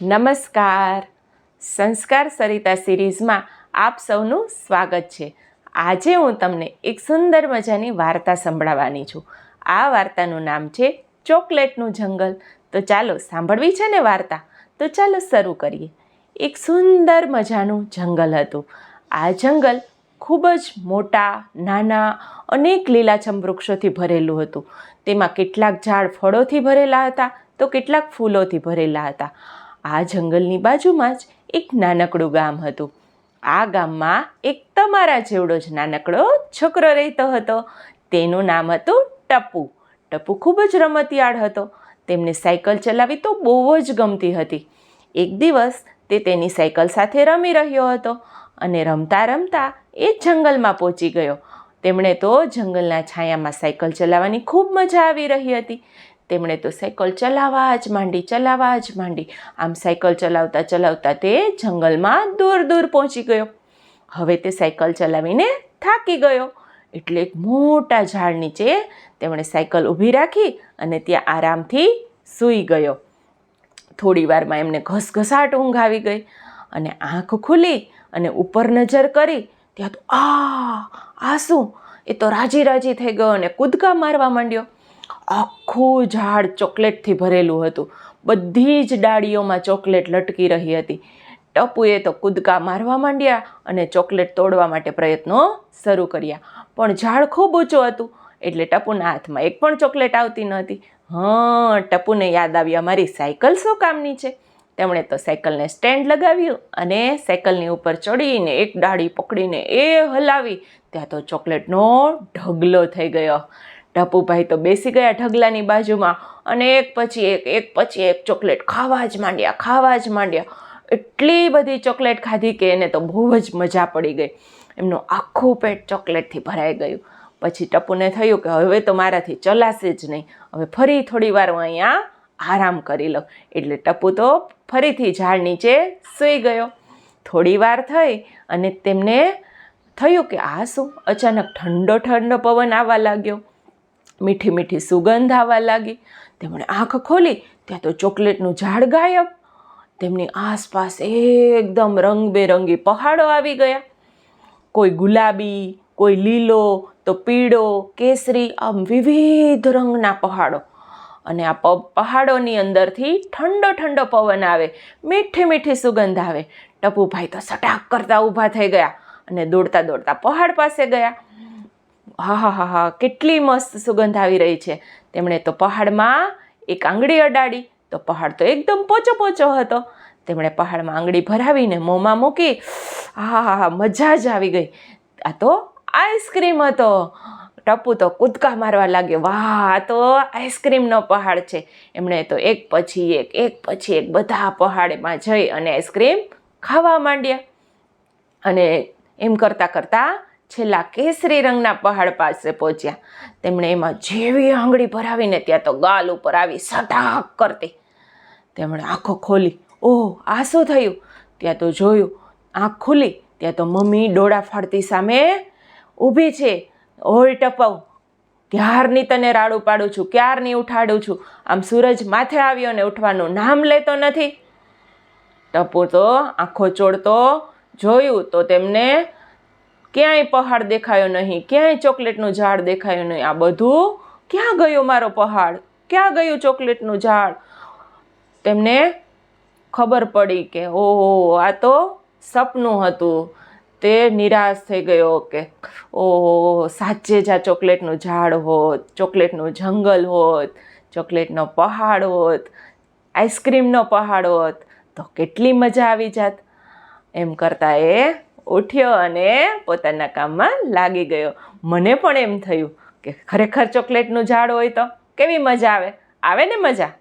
નમસ્કાર. સંસ્કાર સરિતા સિરીઝમાં આપ સૌનું સ્વાગત છે. આજે હું તમને એક સુંદર મજાની વાર્તા સંભળાવવાની છું. આ વાર્તાનું નામ છે ચોકલેટનું જંગલ. તો ચાલો સાંભળવી છે ને વાર્તા, તો ચાલો શરૂ કરીએ. એક સુંદર મજાનું જંગલ હતું. આ જંગલ ખૂબ જ મોટા, નાના, અનેક લીલાછમ વૃક્ષોથી ભરેલું હતું. તેમાં કેટલાક ઝાડ ફળોથી ભરેલા હતા તો કેટલાક ફૂલોથી ભરેલા હતા. આ જંગલની બાજુમાં જ એક નાનકડું ગામ હતું. આ ગામમાં એક તમારા જેવડો જ નાનકડો છોકરો રહેતો હતો. તેનું નામ હતું ટપુ. ટપુ ખૂબ જ રમતિયાળ હતો. તેમને સાયકલ ચલાવવી તો બહુ જ ગમતી હતી. એક દિવસ તે તેની સાયકલ સાથે રમી રહ્યો હતો અને રમતા રમતા એ જંગલમાં પહોંચી ગયો. તેમણે તો જંગલના છાયામાં સાયકલ ચલાવવાની ખૂબ મજા આવી રહી હતી. તેમણે તો સાયકલ ચલાવવા જ માંડી. આમ સાયકલ ચલાવતા ચલાવતા તે જંગલમાં દૂર દૂર પહોંચી ગયો. હવે તે સાયકલ ચલાવીને થાકી ગયો એટલે એક મોટા ઝાડ નીચે તેમણે સાયકલ ઊભી રાખી અને ત્યાં આરામથી સૂઈ ગયો. થોડી વારમાં એમને ઘસઘસાટ ઊંઘ આવી ગઈ અને આંખ ખુલી અને ઉપર નજર કરી ત્યાં તો આ શું? એ તો રાજી થઈ ગયો અને કૂદકા મારવા માંડ્યો. આખું ઝાડ ચોકલેટથી ભરેલું હતું. બધી જ ડાળીઓમાં ચોકલેટ લટકી રહી હતી. ટપુએ તો કૂદકા મારવા માંડ્યા અને ચોકલેટ તોડવા માટે પ્રયત્નો શરૂ કર્યા. પણ ઝાડ ખૂબ ઊંચું હતું એટલે ટપુના હાથમાં એક પણ ચોકલેટ આવતી નહોતી. ટપુને યાદ આવ્યા, મારી સાયકલ શું કામની છે? તેમણે તો સાયકલને સ્ટેન્ડ લગાવ્યું અને સાયકલની ઉપર ચડીને એક ડાળી પકડીને એ હલાવી. ત્યાં તો ચોકલેટનો ઢગલો થઈ ગયો. ટપુભાઈ તો બેસી ગયા ઢગલાની બાજુમાં અને એક પછી એક ચોકલેટ ખાવા જ માંડ્યા. એટલી બધી ચોકલેટ ખાધી કે એને તો બહુ જ મજા પડી ગઈ. એમનું આખું પેટ ચોકલેટથી ભરાઈ ગયું. પછી ટપુને થયું કે હવે તો મારાથી ચલાશે જ નહીં. હવે ફરી થોડી વાર હું અહીંયા આરામ કરી લઉં. એટલે ટપુ તો ફરીથી ઝાડ નીચે સૂઈ ગયો. થોડી વાર થઈ અને તેમને થયું કે આ શું? અચાનક ઠંડો પવન આવવા લાગ્યો. મીઠી સુગંધ આવવા લાગી. તેમણે આંખ ખોલી ત્યાં તો ચોકલેટનું ઝાડ ગાયબ. તેમની આસપાસ એકદમ રંગબેરંગી પહાડો આવી ગયા. કોઈ ગુલાબી, કોઈ લીલો, તો પીળો, કેસરી, આમ વિવિધ રંગના પહાડો. અને આ પહાડોની અંદરથી ઠંડો પવન આવે, મીઠી સુગંધ આવે. ટપુભાઈ તો સટાક કરતા ઊભા થઈ ગયા અને દોડતા પહાડ પાસે ગયા. હા, કેટલી મસ્ત સુગંધ આવી રહી છે. તેમણે તો પહાડમાં એક આંગળી અડાડી તો પહાડ તો એકદમ પોચો હતો. તેમણે પહાડમાં આંગળી ભરાવીને મોંમાં મૂકી. મજા જ આવી ગઈ. આ તો આઈસ્ક્રીમ હતો. ટપુ તો કૂદકા મારવા લાગ્યો. વાહ, આ તો આઈસ્ક્રીમનો પહાડ છે. એમણે તો એક પછી એક બધા પહાડમાં જઈ અને આઈસ્ક્રીમ ખાવા માંડ્યા. અને એમ કરતા છેલ્લા કેસરી રંગના પહાડ પાસે પહોંચ્યા. તેમણે એમાં જેવી આંગળી ભરાવીને ત્યાં તો ગાલ ઉપર આવી સટાક કરતી. તેમણે આંખો ખોલી. આ શું થયું? ત્યાં તો જોયું. આંખ ખુલી ત્યાં તો મમ્મી ડોળા ફાડતી સામે ઊભી છે. ઓય ટપુ, ક્યારની તને રાડું પાડું છું, ક્યારની ઉઠાડું છું. આમ સૂરજ માથે આવ્યો ને ઉઠવાનું નામ લેતો નથી. ટપુ તો આંખો ચોળતો જોયું તો તેમને ક્યાંય પહાડ દેખાયો નહીં, ક્યાંય ચોકલેટનું ઝાડ દેખાયું નહીં. આ બધું ક્યાં ગયું? મારો પહાડ ક્યાં ગયું? ચોકલેટનું ઝાડ? તેમને ખબર પડી કે આ તો સપનું હતું. તે નિરાશ થઈ ગયો કે સાચે જ આ ચોકલેટનું ઝાડ હોત, ચોકલેટનું જંગલ હોત, ચોકલેટનો પહાડ હોત, આઈસ્ક્રીમનો પહાડ હોત તો કેટલી મજા આવી જાત. એમ કરતા એ ઉઠ્યો અને પોતાના કામમાં લાગી ગયો. મને પણ એમ થયું કે ખરેખર ચોકલેટનું ઝાડ હોય તો કેવી મજા આવે ને મજા.